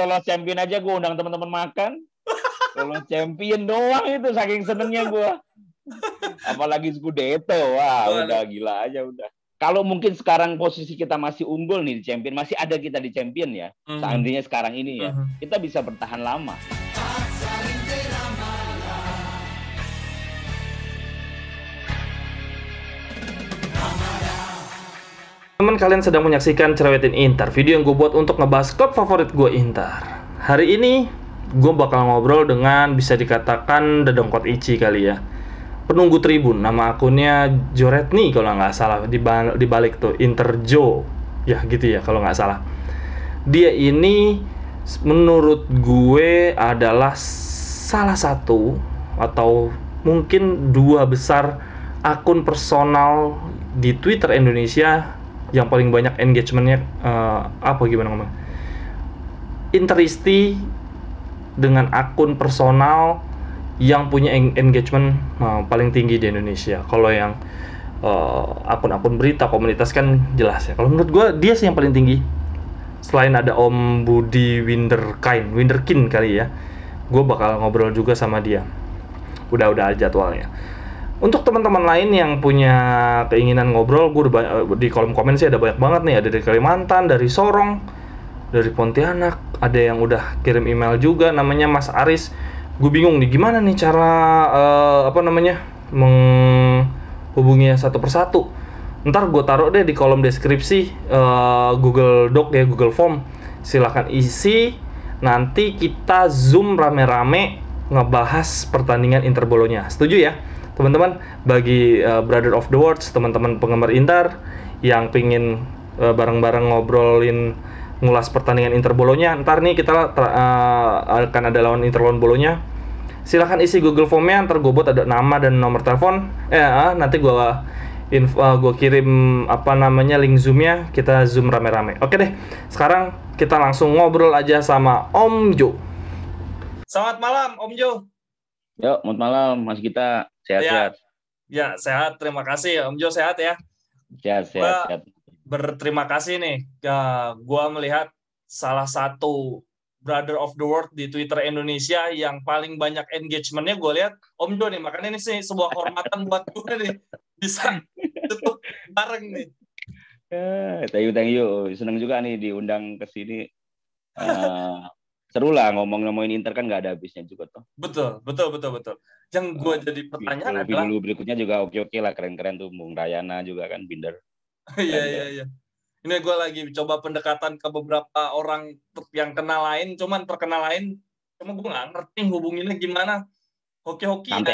lolos champion aja gue undang teman-teman makan. Lolos champion doang itu saking senengnya gue. Apalagi Scudetto, wah udah gila aja udah. Kalau mungkin sekarang posisi kita masih unggul nih di champion, masih ada kita di champion ya. Seandainya sekarang ini ya, kita bisa bertahan lama. Teman, kalian sedang menyaksikan Cerewetin Inter, video yang gue buat untuk ngebahas klub favorit gue, Inter. Hari ini gue bakal ngobrol dengan bisa dikatakan dedengkot Ichi kali ya, penunggu tribun. Nama akunnya Joretni kalau nggak salah, di balik tuh Interjo ya gitu ya kalau nggak salah. Dia ini menurut gue adalah salah satu atau mungkin dua besar akun personal di Twitter Indonesia yang paling banyak engagementnya. Gimana ngomong? Interisti dengan akun personal yang punya engagement paling tinggi di Indonesia. Kalau yang akun-akun berita komunitas kan jelas ya. Kalau menurut gue dia sih yang paling tinggi. Selain ada Om Budi Winderkin kali ya. Gue bakal ngobrol juga sama dia. Udah jadwalnya. Untuk teman-teman lain yang punya keinginan ngobrol, gue di kolom komen sih ada banyak banget nih. Ada dari Kalimantan, dari Sorong, dari Pontianak, ada yang udah kirim email juga, namanya Mas Aris. Gue bingung nih gimana nih cara menghubunginya satu persatu. Ntar gue taruh deh di kolom deskripsi Google Doc ya, Google Form. Silahkan isi. Nanti kita zoom rame-rame ngebahas pertandingan Inter Bolonya. Setuju ya teman-teman? Bagi Brother of the Words, teman-teman penggemar Inter yang pingin bareng-bareng ngobrolin ngulas pertandingan Inter Bolonya, ntar nih kita akan ada lawan Inter lawan Bolonya. Silahkan isi Google Form-nya, ntar gue buat ada nama dan nomor telepon. Nanti gue kirim link Zoom-nya, kita Zoom rame-rame. Oke deh, sekarang kita langsung ngobrol aja sama Om Jo. Selamat malam Om Jo. Yuk, selamat malam Mas Gita. Sehat-sehat. Ya, sehat. Terima kasih Om Jo, sehat ya. Sehat. Berterima kasih nih. Gue melihat salah satu Brother of the World di Twitter Indonesia yang paling banyak engagement-nya gue lihat Om Jo nih. Makanya ini sih sebuah kehormatan buat gue nih bisa tutup bareng nih. Thank you. Senang juga nih diundang ke sini. Seru lah ngomongin Inter kan nggak ada habisnya juga toh. Betul. Yang gue jadi pertanyaan adalah video berikutnya juga oke lah, keren-keren tuh, Bung Rayana juga kan, Binder. Iya. Ini gue lagi coba pendekatan ke beberapa orang yang kenal lain, cuma gue nggak ngerti hubunginnya gimana. Hoki-hoki. Santai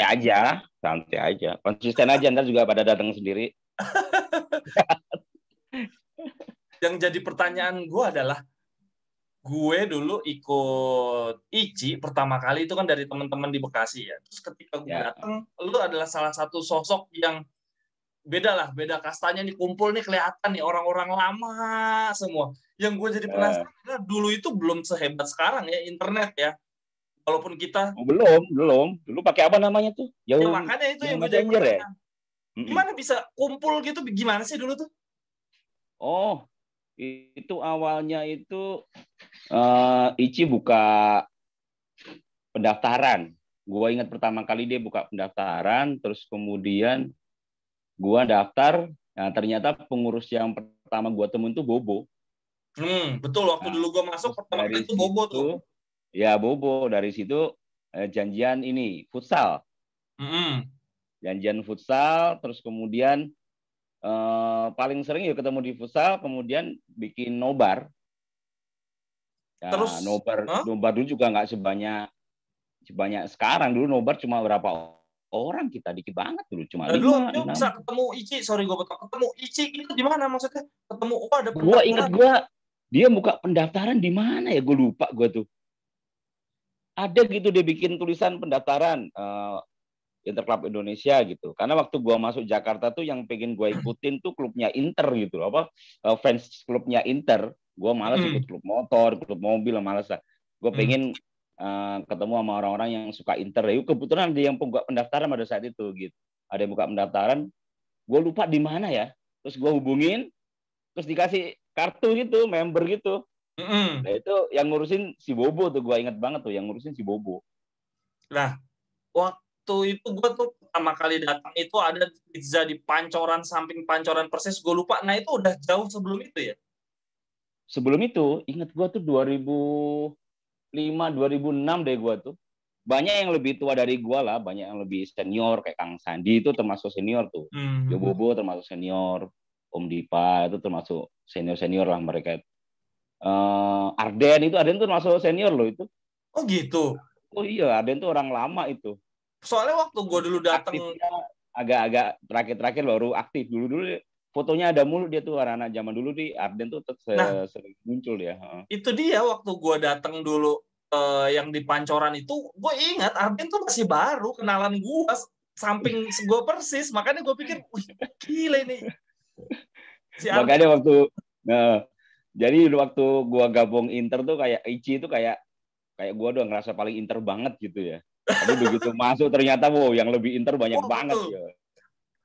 aja. Konsisten aja, ntar juga pada datang sendiri. Yang jadi pertanyaan gue adalah, gue dulu ikut Ichi pertama kali itu kan dari teman-teman di Bekasi ya. Terus ketika gue datang, lu adalah salah satu sosok yang beda kastanya nih, kumpul nih, kelihatan nih orang-orang lama semua. Yang gue jadi penasaran, dulu itu belum sehebat sekarang ya internet ya. Walaupun kita belum. Dulu pakai apa namanya tuh? Ya makanya itu yang gue jadi pertanyaan. Gimana bisa kumpul gitu? Gimana sih dulu tuh? Oh, itu awalnya itu Ichi buka pendaftaran. Gue ingat pertama kali dia buka pendaftaran, terus kemudian gue daftar. Nah, ternyata pengurus yang pertama gue temuin tuh Bobo. Betul, waktu dulu gue masuk pertama kali itu Bobo tuh. Ya, Bobo. Dari situ janjian ini futsal. Janjian futsal, terus kemudian paling sering ya ketemu di futsal, kemudian bikin nobar. Ya, terus nobar dulu juga nggak sebanyak sekarang. Dulu nobar cuma berapa orang, kita dikit banget dulu, cuma 5. Lu bisa ketemu Ichi, ketemu Ichi itu di mana maksudnya? Ketemu ada pendaftaran. Gua inget dia buka pendaftaran di mana ya, gue lupa gue tuh. Ada gitu dia bikin tulisan pendaftaran Interclub Indonesia gitu. Karena waktu gua masuk Jakarta tuh yang pengen gua ikutin tuh klubnya Inter gitu, fans klubnya Inter. Gua malas ikut klub motor, klub mobil, malas lah. Gua pengen ketemu sama orang-orang yang suka Inter. Kebetulan ada yang buka pendaftaran pada saat itu gitu. Ada yang buka pendaftaran. Gua lupa di mana ya. Terus gua hubungin, terus dikasih kartu gitu, member gitu. Nah itu yang ngurusin si Bobo tuh, gue inget banget tuh yang ngurusin si Bobo. Nah, waktu itu gue tuh pertama kali datang itu ada pizza di Pancoran, samping Pancoran persis, gue lupa. Nah itu udah jauh sebelum itu ya? Sebelum itu, inget gue tuh 2005, 2006 deh gue tuh. Banyak yang lebih tua dari gue lah, banyak yang lebih senior, kayak Kang Sandi itu termasuk senior tuh. Jo Bobo termasuk senior, Om Dipa itu termasuk senior-senior lah mereka. Arden tuh termasuk senior loh itu. Oh gitu? Oh iya, Arden tuh orang lama itu. Soalnya waktu gue dulu datang, Aktifnya agak-agak terakhir-terakhir baru aktif. Dulu fotonya ada mulu dia tuh, anak-anak zaman dulu di Arden tuh sering muncul ya. Itu dia waktu gue datang dulu yang di Pancoran itu, gue ingat Arden tuh masih baru, kenalan gue samping gue persis, makanya gue pikir, wih gila ini. Si Makanya jadi waktu gue gabung Inter tuh kayak Ichi itu kayak gue udah ngerasa paling Inter banget gitu ya. Tapi begitu masuk ternyata yang lebih Inter banyak banget ya.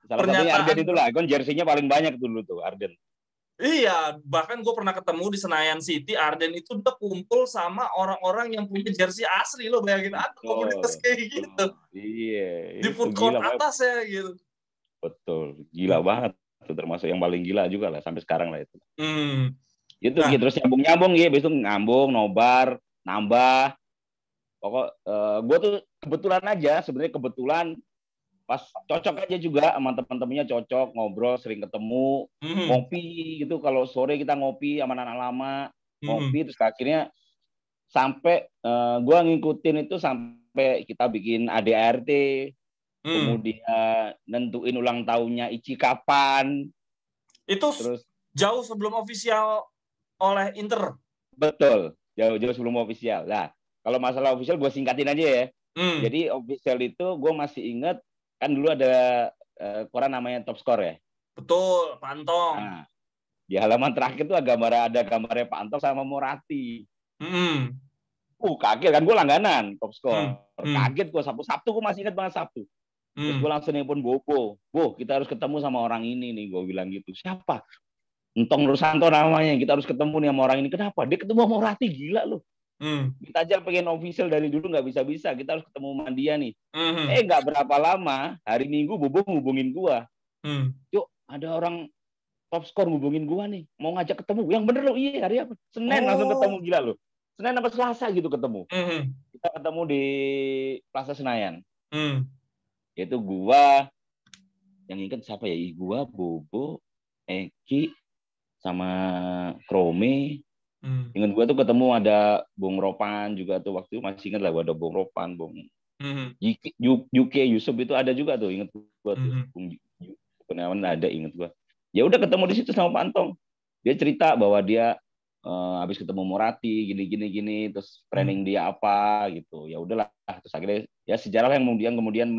Salah satunya Arden itulah, kan jersinya paling banyak dulu tuh Arden. Iya, bahkan gue pernah ketemu di Senayan City, Arden itu udah kumpul sama orang-orang yang punya jersey asli, lo bayangin ada komunitas kayak gitu. Iya. Di food court atas ya gitu. Betul, gila banget. Itu termasuk yang paling gila juga lah sampai sekarang lah itu. Itu Nah, gitu, terus nyambung ya, besok ngambung, nobar, nambah. Pokok gue tuh kebetulan aja, sebenarnya kebetulan pas cocok aja juga sama teman-temannya, cocok ngobrol, sering ketemu, ngopi gitu. Kalau sore kita ngopi sama anak lama, ngopi, terus akhirnya sampai gue ngikutin itu sampai kita bikin ADART, kemudian nentuin ulang tahunnya Ichi kapan. Itu terus jauh sebelum official oleh Inter. Betul, jauh sebelum official. Nah, kalau masalah official gue singkatin aja ya. Jadi official itu gue masih ingat, kan dulu ada koran namanya Top Score ya. Betul, Pak Antong. Nah, di halaman terakhir tuh ada gambarnya Pak Antong sama Morati. Kaget kan, gue langganan Top Score. Kaget gue, Sabtu gue masih ingat banget Sabtu. Terus gue langsung nelpon Bobo, kita harus ketemu sama orang ini nih, gue bilang gitu. Siapa? Entong Rusanto namanya, kita harus ketemu nih sama orang ini. Kenapa? Dia ketemu sama Morati, gila loh. Kita aja pengen official dari dulu nggak bisa-bisa, kita harus ketemu sama dia nih. Nggak berapa lama, hari Minggu Bobo ngubungin gue. Yuk, ada orang Top Score ngubungin gue nih, mau ngajak ketemu. Yang bener loh, iya hari apa? Senin langsung ketemu, gila loh. Senin apa Selasa gitu ketemu. Kita ketemu di Plaza Senayan. Yaitu gua, yang inget siapa ya? Gua, Bobo, Eki, sama Krome. Ingat gua tuh ketemu ada Bung Ropan juga tuh, waktu itu masih inget lah, ada Bung Ropan, Bung UK Yusuf itu ada juga tuh, inget gua tuh. Bung Kurniawan ada, inget gua. Ya udah ketemu di situ sama Pak Antong. Dia cerita bahwa dia habis ketemu Morati gini, terus training dia apa gitu. Ya udahlah, terus akhirnya ya sejarah yang kemudian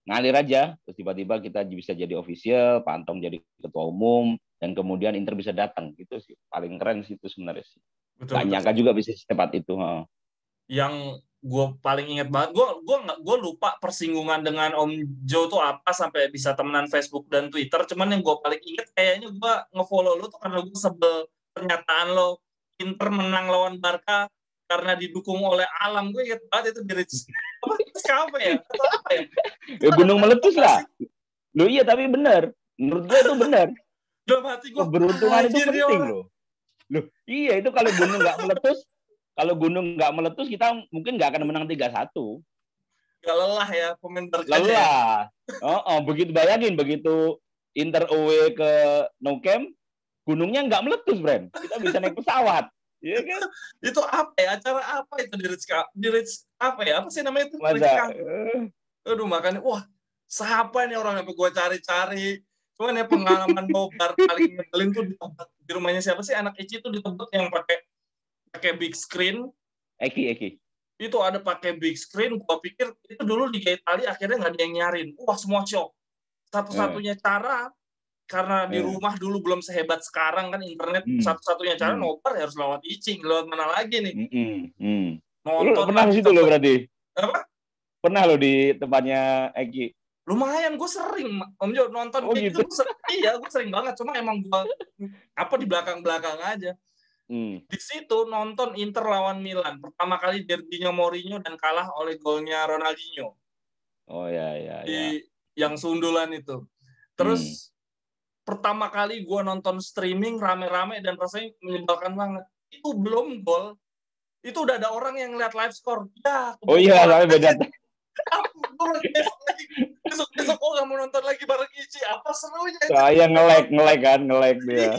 ngalir aja, terus tiba-tiba kita bisa jadi official, Pak Antong jadi ketua umum, dan kemudian Inter bisa datang. Gitu sih paling keren sih itu sebenarnya sih. Gak nyangka juga bisa secepat itu. Yang gue paling inget banget, gue lupa persinggungan dengan Om Jo tuh apa sampai bisa temenan Facebook dan Twitter. Cuman yang gue paling inget kayaknya gue ngefollow lo tuh karena gue sebel pernyataan lo Inter menang lawan Barca karena didukung oleh alam. Gue inget banget itu di apa ya? Atau apa ya? Gunung meletus lah. Loh iya, tapi benar. Menurut gue itu benar. Dalam hati gue, keberuntungan itu penting loh. Loh iya, itu kalau gunung nggak meletus, kita mungkin nggak akan menang 3-1. Gak lelah ya pemain Barca. Lelah. Begitu bayangin, begitu Inter away ke Nou Camp, gunungnya nggak meletus, Bren. Kita bisa naik pesawat. Iya kan? Itu apa ya? Acara apa itu di Ritz apa ya? Apa sih namanya itu? Aduh, makanya wah, siapa nih orang yang gue cari-cari. Cuman ya pengalaman nobar paling ngeselin tuh di rumahnya siapa sih? Anak Ici tuh di tempat yang pakai big screen. Eki. Itu ada pakai big screen. Gua pikir itu dulu di Italia akhirnya nggak ada yang nyarin. Wah, semua shock. Satu-satunya cara, karena di rumah dulu belum sehebat sekarang kan internet, satu-satunya cara nobar harus lewat Icing. Lewat mana lagi nih? Nonton. Lu pernah di situ lo berarti? Apa? Pernah lo di tempatnya Eki? Lumayan, gue sering Om Jo nonton kayak gitu. Iya, gue sering banget. Cuma emang gue di belakang-belakang aja. Di situ nonton Inter lawan Milan. Pertama kali derbynya Mourinho dan kalah oleh golnya Ronaldinho. Oh ya Di yang sundulan itu. Terus pertama kali gue nonton streaming rame-rame dan rasanya menyebalkan banget. Itu belum gol. Itu udah ada orang yang lihat live score. Ya, oh iya, tapi beda. Besok gue gak mau nonton lagi bareng Ici. Apa serunya? Saya nge-lag dia.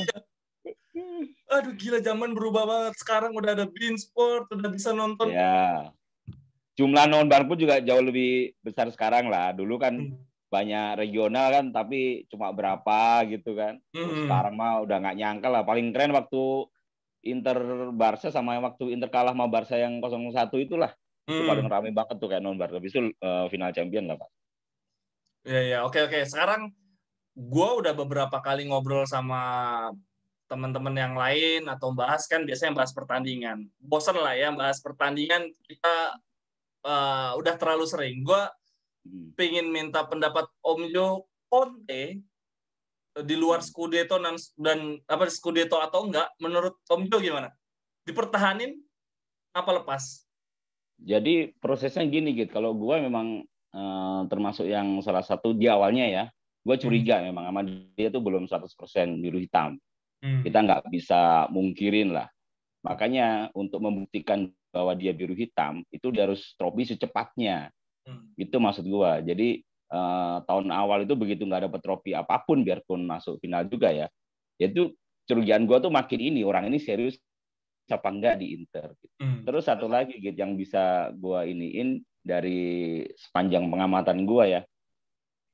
Aduh gila, zaman berubah banget. Sekarang udah ada beIN Sport, udah bisa nonton. Ya. Jumlah nonbar pun juga jauh lebih besar sekarang lah. Dulu kan banyak regional kan, tapi cuma berapa gitu kan. Sekarang mah udah nggak nyangka lah. Paling keren waktu Inter Barca sama waktu Inter kalah sama Barca yang 0-1 itulah. Itu paling rame banget tuh kayak nonbar. Habis itu final champion lah, Pak. Ya, oke. Sekarang gue udah beberapa kali ngobrol sama teman-teman yang lain atau bahas kan biasanya bahas pertandingan. Bosen lah ya bahas pertandingan, kita udah terlalu sering. Gue pengen minta pendapat Om Jo, Conte di luar Scudetto dan apa Scudetto atau enggak, menurut Om Jo gimana? Dipertahanin apa lepas? Jadi prosesnya gini gitu. Kalau gue memang termasuk yang salah satu di awalnya ya, gue curiga memang sama dia tuh belum 100% biru hitam. Kita nggak bisa mungkirin lah. Makanya untuk membuktikan bahwa dia biru hitam, itu dia harus trofi secepatnya. Itu maksud gue. Jadi tahun awal itu begitu nggak dapat trofi apapun, biarpun masuk final juga ya. Itu curigaan gue tuh makin ini, orang ini serius apa enggak di Inter. Terus satu lagi gitu yang bisa gue iniin dari sepanjang pengamatan gue ya.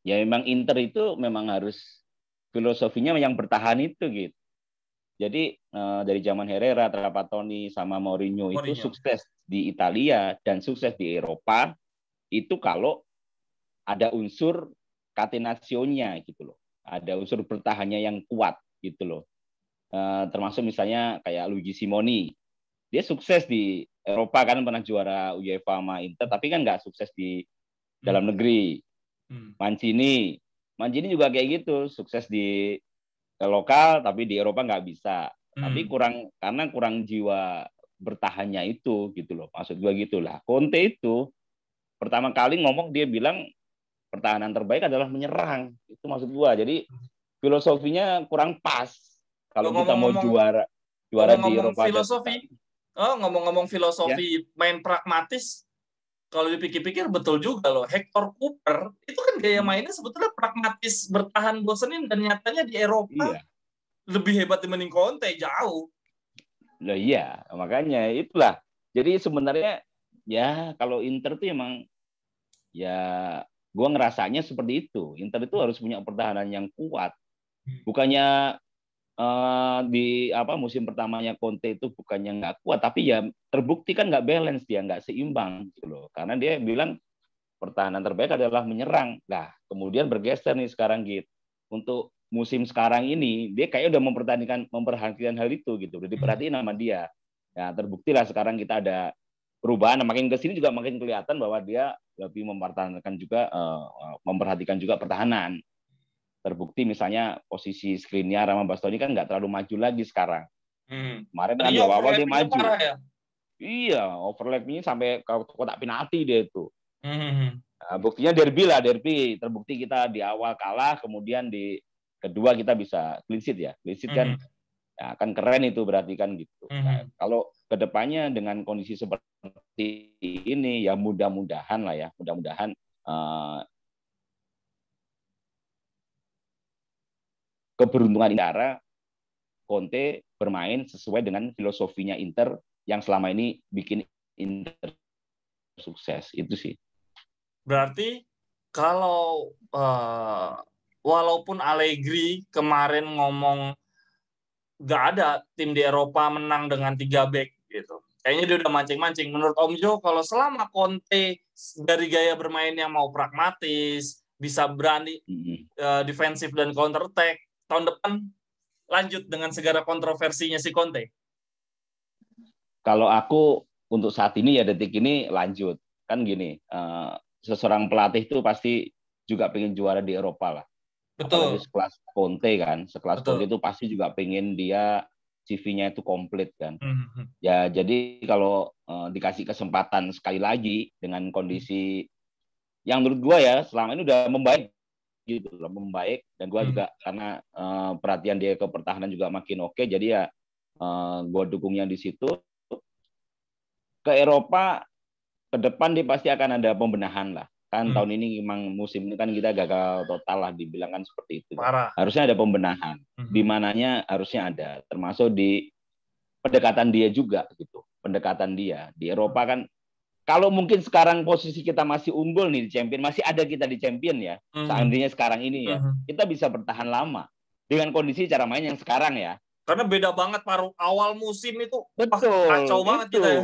Ya memang Inter itu memang harus filosofinya yang bertahan itu gitu. Jadi dari zaman Herrera, Trapattoni, sama Mourinho itu sukses di Italia dan sukses di Eropa itu kalau ada unsur catenaccio-nya gitu loh. Ada unsur bertahannya yang kuat gitu loh. Termasuk misalnya kayak Luigi Simoni. Dia sukses di Eropa kan pernah juara UEFA sama Inter, tapi kan nggak sukses di dalam negeri. Mancini juga kayak gitu, sukses di lokal tapi di Eropa nggak bisa. Tapi karena kurang jiwa bertahannya itu gitu loh. Maksud gue gitulah. Conte itu pertama kali ngomong dia bilang pertahanan terbaik adalah menyerang. Itu maksud gue. Jadi filosofinya kurang pas kalau kita mau juara di Eropa. Ngomong-ngomong filosofi ya. Main pragmatis, kalau dipikir-pikir betul juga loh. Hector Cooper itu kan gaya mainnya sebetulnya pragmatis, bertahan bosenin, dan nyatanya di Eropa lebih hebat dibanding Conte jauh. Nah, iya, makanya itulah. Jadi sebenarnya ya kalau Inter tuh emang ya gue ngerasanya seperti itu. Inter itu harus punya pertahanan yang kuat. Bukannya di musim pertamanya Conte itu bukannya nggak kuat, tapi ya terbukti kan nggak balance, dia nggak seimbang gitu loh. Karena dia bilang pertahanan terbaik adalah menyerang. Nah, kemudian bergeser nih sekarang gitu. Untuk musim sekarang ini dia kayak udah memperhatikan hal itu gitu, udah diperhatiin sama dia. Ya terbuktilah sekarang kita ada perubahan. Makin kesini juga makin kelihatan bahwa dia lebih memperhatikan juga pertahanan. Terbukti misalnya posisi Skriniar sama Bastoni kan nggak terlalu maju lagi sekarang. Kemarin kan di awal dia maju. Ya? Iya, overlap-nya sampai ke kotak penalti dia itu. Nah, buktinya derby terbukti kita di awal kalah, kemudian di kedua kita bisa clean sheet ya. Clean sheet kan ya, kan keren itu berarti kan gitu. Nah, kalau kedepannya dengan kondisi seperti ini ya mudah-mudahan keberuntungan Inter, Conte bermain sesuai dengan filosofinya Inter yang selama ini bikin Inter sukses. Itu sih. Berarti kalau walaupun Allegri kemarin ngomong nggak ada tim di Eropa menang dengan 3 back gitu, kayaknya dia udah mancing-mancing. Menurut Om Jo, kalau selama Conte dari gaya bermain yang mau pragmatis, bisa berani defensif dan counter attack, tahun depan lanjut dengan segala kontroversinya si Conte? Kalau aku untuk saat ini ya detik ini lanjut. Kan gini, seseorang pelatih itu pasti juga pengen juara di Eropa lah. Betul. Apalagi sekelas Conte kan, Conte itu pasti juga pengen dia CV-nya itu komplit kan. Ya jadi kalau dikasih kesempatan sekali lagi dengan kondisi yang menurut gue ya selama ini udah membaik gitu loh, membaik, dan gue juga karena perhatian dia ke pertahanan juga makin oke, jadi ya gue dukungnya di situ. Ke Eropa ke depan dia pasti akan ada pembenahan lah kan. Tahun ini memang musim ini kan kita gagal total lah, dibilang kan seperti itu kan. Parah. Harusnya ada pembenahan di mananya, harusnya ada, termasuk di pendekatan dia juga gitu. Pendekatan dia di Eropa kan, kalau mungkin sekarang posisi kita masih unggul nih di champion, masih ada kita di champion ya, seandainya sekarang ini ya, kita bisa bertahan lama dengan kondisi cara main yang sekarang ya. Karena beda banget paruh awal musim itu. Betul, kacau banget kita ya.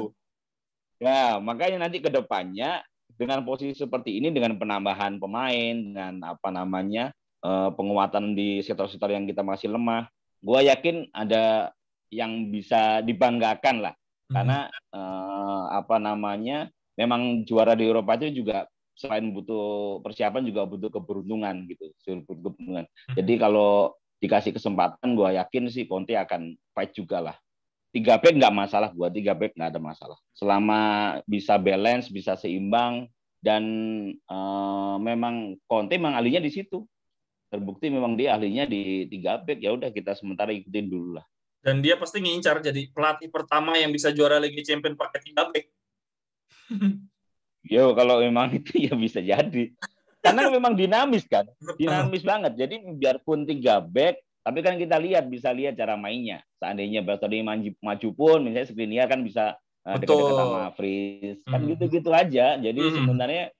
Ya, makanya nanti ke depannya dengan posisi seperti ini, dengan penambahan pemain, dengan penguatan di sektor-sektor yang kita masih lemah, gue yakin ada yang bisa dibanggakan lah. Karena memang juara di Eropa itu juga selain butuh persiapan juga butuh keberuntungan gitu, keberuntungan. Jadi kalau dikasih kesempatan, gue yakin sih Conte akan fight juga lah. 3 back nggak masalah, 3 back nggak ada masalah. Selama bisa balance, bisa seimbang, dan memang Conte memang ahlinya di situ. Terbukti memang dia ahlinya di 3 back, ya udah kita sementara ikutin dulu lah. Dan dia pasti ngincar jadi pelatih pertama yang bisa juara Liga Champions pakai 3 back. Yo, kalau memang itu ya bisa jadi. Karena memang dinamis kan, dinamis banget. Jadi biarpun 3 back, tapi kan kita bisa lihat cara mainnya. Seandainya Bastoni maju pun, misalnya Skriniar kan bisa dekat-dekat sama Fries, kan gitu-gitu aja. Jadi sebenarnya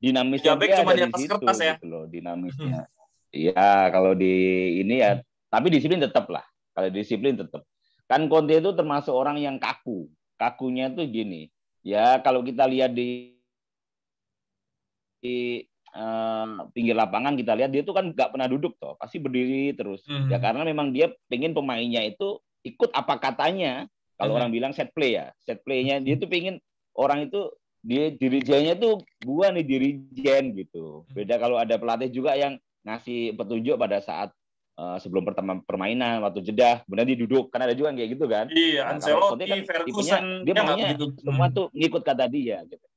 dinamisnya dia ada di situ ya? Gitu loh, dinamisnya. Iya, kalau di ini ya, tapi disiplin tetap lah. Kalau disiplin tetap. Kan Conte itu termasuk orang yang kaku. Kakunya tuh gini. Ya kalau kita lihat di pinggir lapangan, kita lihat dia tuh kan nggak pernah duduk toh, pasti berdiri terus. Ya karena memang dia pengen pemainnya itu ikut apa katanya. Kalau orang bilang set play ya, set playnya dia tuh pengen orang itu, dia dirijennya tuh gua nih dirijen gitu. Beda kalau ada pelatih juga yang ngasih petunjuk pada saat sebelum permainan, waktu jeda, benar dia duduk, kan ada juga kayak gitu kan. Iya, Ancelotti, kan Ferguson, dia maunya gitu. Semua tuh ngikut kata dia gitu.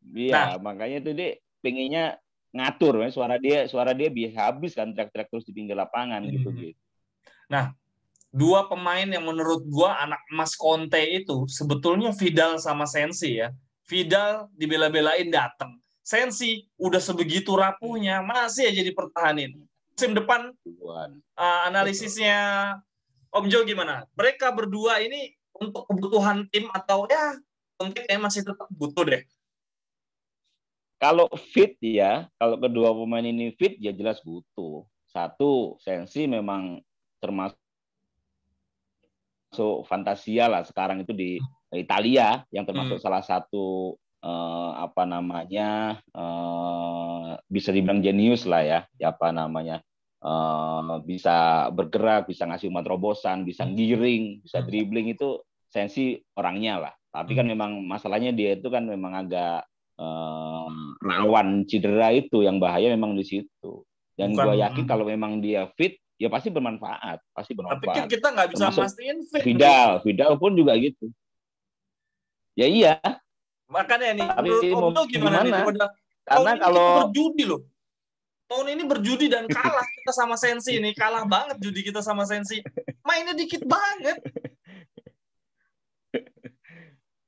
Iya, makanya itu dia pengennya ngatur, suara dia bisa habis kan, teriak-teriak terus di pinggir lapangan gitu. Nah, 2 pemain yang menurut gua anak emas Conte itu sebetulnya Vidal sama Sensi ya. Vidal dibela-belain datang. Sensi udah sebegitu rapuhnya masih aja dipertahanin. Musim depan analisisnya Om Jo gimana? Mereka berdua ini untuk kebutuhan tim atau ya mungkin masih tetap butuh deh. Kalau fit ya, kalau kedua pemain ini fit ya jelas butuh. Satu, Sensi memang termasuk fantasia lah sekarang itu di Italia, yang termasuk salah satu bisa dibilang jenius lah ya, bisa bergerak, bisa ngasih umpan terobosan, bisa giring, bisa dribbling, itu Sensi orangnya lah. Tapi kan memang masalahnya dia itu kan memang agak rawan cedera, itu yang bahaya memang di situ. Dan gue yakin kalau memang dia fit, ya pasti bermanfaat, Tapi kan kita nggak bisa mastiin fit. Vidal pun juga gitu. Ya iya. Makanya nih, tapi Om Jo gimana nih? Karena kalau berjudi loh. Tahun ini berjudi dan kalah kita sama Sensi ini, kalah banget judi kita sama Sensi. Mainnya dikit banget.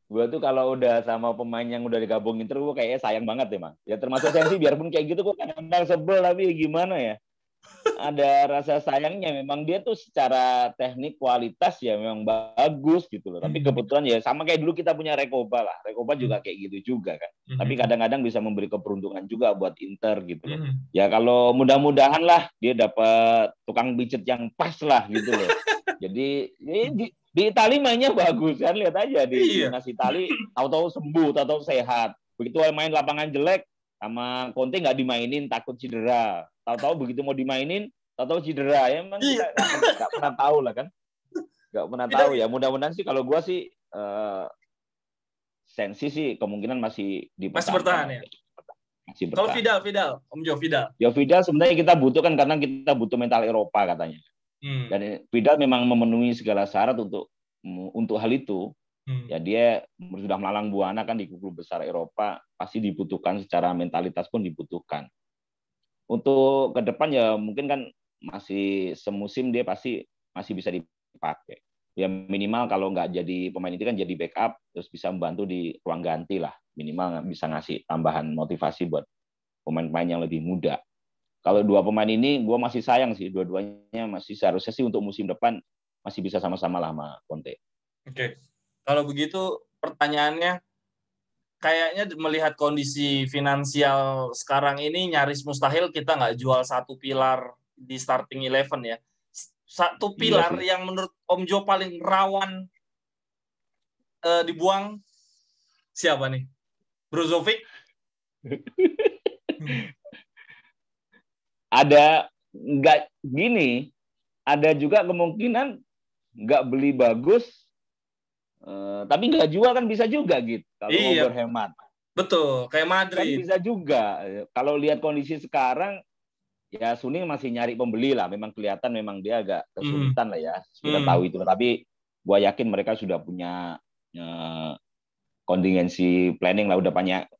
Gue tuh kalau udah sama pemain yang udah digabungin terus, gue kayaknya sayang banget emang. Ya termasuk Sensi, biarpun kayak gitu, gue kadang-kadang sebel, tapi gimana ya? Ada rasa sayangnya. Memang dia tuh secara teknik kualitas ya memang bagus gitu loh. Tapi kebetulan ya sama kayak dulu kita punya Recoba lah. Recoba juga kayak gitu juga kan. Tapi kadang-kadang bisa memberi keberuntungan juga buat Inter gitu loh. Ya kalau mudah-mudahan lah dia dapat tukang pijet yang pas lah gitu loh. Jadi di Itali mainnya bagus kan, lihat aja di timnas Itali, tahu-tahu sembuh, tahu-tahu sehat. Begitu main lapangan jelek sama Conte nggak dimainin, takut cedera. Tahu-tahu begitu mau dimainin, tahu-tahu cedera. Ya emang kita nggak pernah tahu lah kan, nggak pernah tahu ya. Mudah-mudahan sih kalau gue sih Sensi sih kemungkinan masih bertahan ya. Kalau Vidal, Om Jo, Vidal. Ya Vidal sebenarnya kita butuhkan karena kita butuh mental Eropa katanya. Dan Vidal memang memenuhi segala syarat untuk hal itu. Ya dia sudah melalang buana kan di klub besar Eropa, pasti dibutuhkan secara mentalitas pun dibutuhkan. Untuk ke depan ya mungkin kan masih semusim dia pasti masih bisa dipakai. Ya minimal kalau nggak jadi pemain itu kan jadi backup, terus bisa membantu di ruang ganti lah. Minimal bisa ngasih tambahan motivasi buat pemain-pemain yang lebih muda. Kalau dua pemain ini gue masih sayang sih, dua-duanya masih seharusnya sih untuk musim depan masih bisa sama-sama lah sama Conte. Oke. Kalau begitu pertanyaannya, kayaknya melihat kondisi finansial sekarang ini nyaris mustahil kita nggak jual satu pilar di starting 11 ya. Satu pilar yang menurut Om Jo paling rawan dibuang siapa nih? Brozovic? Ada nggak gini? Ada juga kemungkinan nggak beli bagus, tapi nggak jual kan bisa juga gitu. Kalau mau berhemat. Betul, kayak Madrid. Kan bisa juga. Kalau lihat kondisi sekarang, ya Suning masih nyari pembeli lah. Memang kelihatan memang dia agak kesulitan lah ya. Kita tahu itu. Tapi gue yakin mereka sudah punya kontingensi planning lah. Udah banyak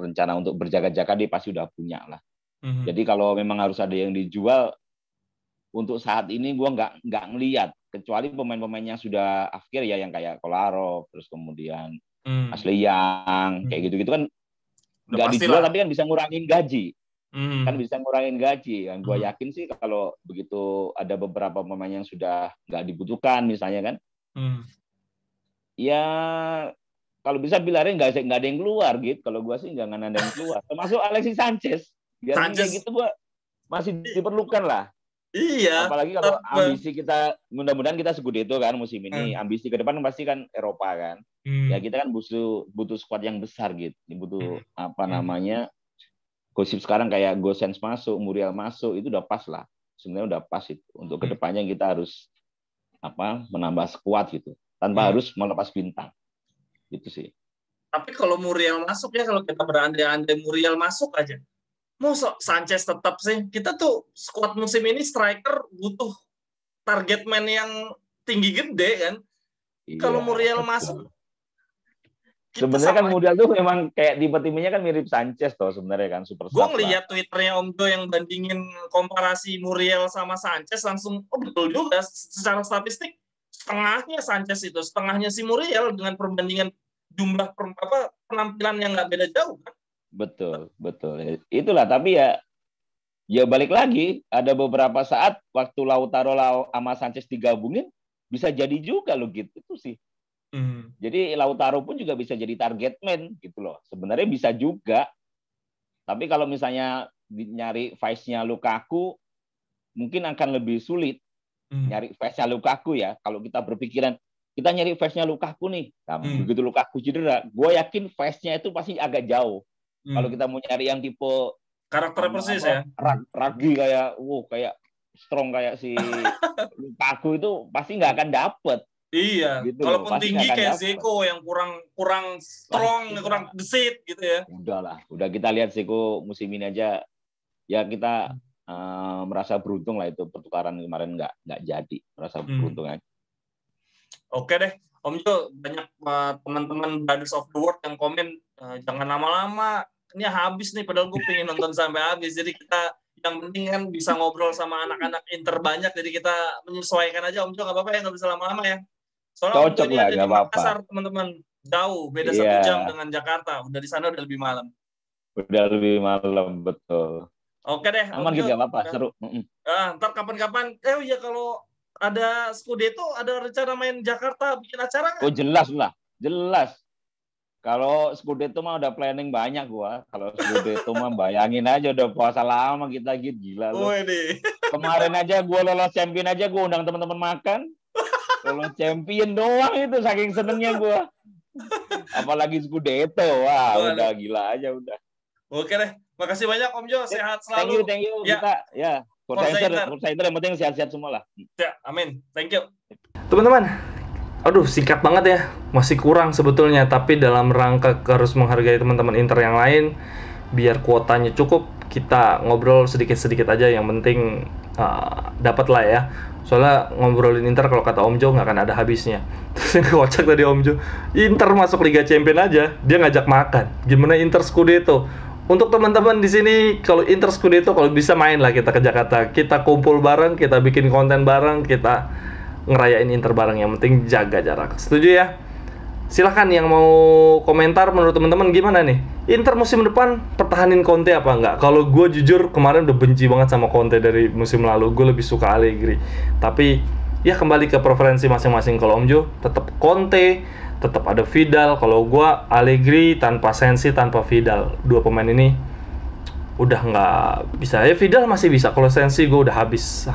rencana untuk berjaga-jaga dia pasti udah punya lah. Jadi kalau memang harus ada yang dijual, untuk saat ini gue nggak ngelihat, kecuali pemain-pemain yang sudah akhir ya, yang kayak Kolarov, terus kemudian Ashley Young, kayak gitu-gitu kan nggak dijual tapi kan bisa ngurangin gaji. Kan bisa ngurangin gaji. Yang gue yakin sih kalau begitu ada beberapa pemain yang sudah nggak dibutuhkan misalnya kan, ya kalau bisa Villarreal nggak ada yang keluar gitu. Kalau gue sih nggak ada yang keluar. Termasuk Alexis Sanchez. Biar kayak gitu gue masih diperlukan lah. Iya. Apalagi kalau ambisi kita, mudah-mudahan kita Scudetto kan musim ini. Ambisi ke depan pasti kan Eropa kan. Ya kita kan butuh squad yang besar gitu. Butuh gosip sekarang kayak Gosens masuk, Muriel masuk, itu udah pas lah. Sebenarnya udah pas itu. Untuk kedepannya kita harus menambah squad gitu. Tanpa harus melepas bintang. Gitu sih. Tapi kalau Muriel masuk ya, kalau kita berandai-andai Muriel masuk aja. Mau Sanchez tetap sih. Kita tuh squad musim ini striker butuh target man yang tinggi gede kan. Iya, kalau Muriel masuk. Sebenarnya kan Muriel tuh memang kayak tipe-tipenya kan mirip Sanchez tuh sebenarnya kan, super sub. Gue ngeliat Twitternya Om Jo yang bandingin komparasi Muriel sama Sanchez, langsung betul juga secara statistik setengahnya Sanchez itu, setengahnya si Muriel dengan perbandingan jumlah penampilan yang nggak beda jauh kan. Betul. Itulah, tapi ya balik lagi, ada beberapa saat waktu Lautaro sama Sanchez digabungin, bisa jadi juga loh gitu itu sih. Jadi Lautaro pun juga bisa jadi target man gitu loh. Sebenarnya bisa juga. Tapi kalau misalnya nyari vice-nya Lukaku, mungkin akan lebih sulit. Nyari vice-nya Lukaku ya. Kalau kita berpikiran, kita nyari vice-nya Lukaku nih. Nah, begitu Lukaku cedera, gue yakin vice-nya itu pasti agak jauh. Kalau kita mau nyari yang tipe karakter persis ya, ragi kayak strong kayak si Lukaku itu pasti nggak akan dapet. Iya. Gitu, kalaupun tinggi kayak Zeko yang kurang strong, kurang gesit gitu ya. Udah kita lihat Zeko musim ini aja, ya kita merasa beruntung lah itu pertukaran kemarin nggak jadi, merasa beruntung aja. Oke deh, Om Jo, banyak teman-teman Brothers of the World yang komen jangan lama-lama. Ini habis nih, padahal gue pengen nonton sampai habis. Jadi kita yang penting kan bisa ngobrol sama anak-anak Inter banyak. Jadi kita menyesuaikan aja, Om Jo, nggak apa-apa ya, nggak bisa lama-lama ya. Soalnya Om Jo ini ada di Makassar, teman-teman. Jauh, beda 1 jam dengan Jakarta. Udah di sana udah lebih malam. Betul. Oke deh. Aman gitu, nggak apa-apa, seru. Ntar kapan-kapan, ya kalau ada Scudetto, ada rencana main Jakarta, bikin acara nggak? Oh jelas lah, jelas. Kalau Scudetto mah udah planning banyak gua. Kalau Scudetto mah bayangin aja udah puasa lama kita gitu, gila lu. Kemarin aja gua lolos champion aja gua undang teman-teman makan. Lolos champion doang itu saking senengnya gua. Apalagi Scudetto, wah udah gila aja udah. Oke deh, makasih banyak Om Jo, sehat selalu. Thank you. Ya. Kita ya, Forza Inter yang penting sehat-sehat semua lah. Ya, amin. Thank you. Teman-teman, aduh singkat banget ya, masih kurang sebetulnya, tapi dalam rangka harus menghargai teman-teman Inter yang lain, biar kuotanya cukup, kita ngobrol sedikit-sedikit aja, yang penting dapat lah ya. Soalnya ngobrolin Inter kalau kata Om Jo nggak akan ada habisnya. Terus yang kocak tadi Om Jo, Inter masuk Liga Champion aja dia ngajak makan. Gimana Inter Scudetto? Untuk teman-teman di sini, kalau Inter Scudetto, kalau bisa main lah kita ke Jakarta, kita kumpul bareng, kita bikin konten bareng, kita ngerayain Inter bareng. Yang penting jaga jarak. Setuju ya? Silahkan yang mau komentar, menurut teman-teman gimana nih? Inter musim depan pertahanin Conte apa enggak? Kalau gue jujur kemarin udah benci banget sama Conte dari musim lalu. Gue lebih suka Allegri. Tapi ya kembali ke preferensi masing-masing. Kalau Om Jo tetap Conte, tetap ada Vidal. Kalau gue Allegri tanpa Sensi, tanpa Vidal. Dua pemain ini udah nggak bisa. Ya Vidal masih bisa. Kalau Sensi gue udah habis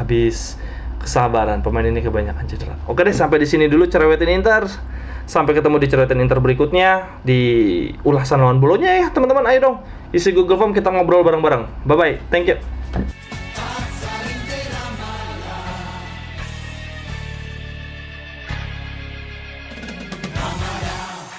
kesabaran. Pemain ini kebanyakan cedera. Oke deh, sampai di sini dulu cerewetin Inter. Sampai ketemu di cerewetin Inter berikutnya, di ulasan lawan Bolonya ya teman-teman. Ayo dong isi Google Form, kita ngobrol bareng-bareng. Bye bye, thank you.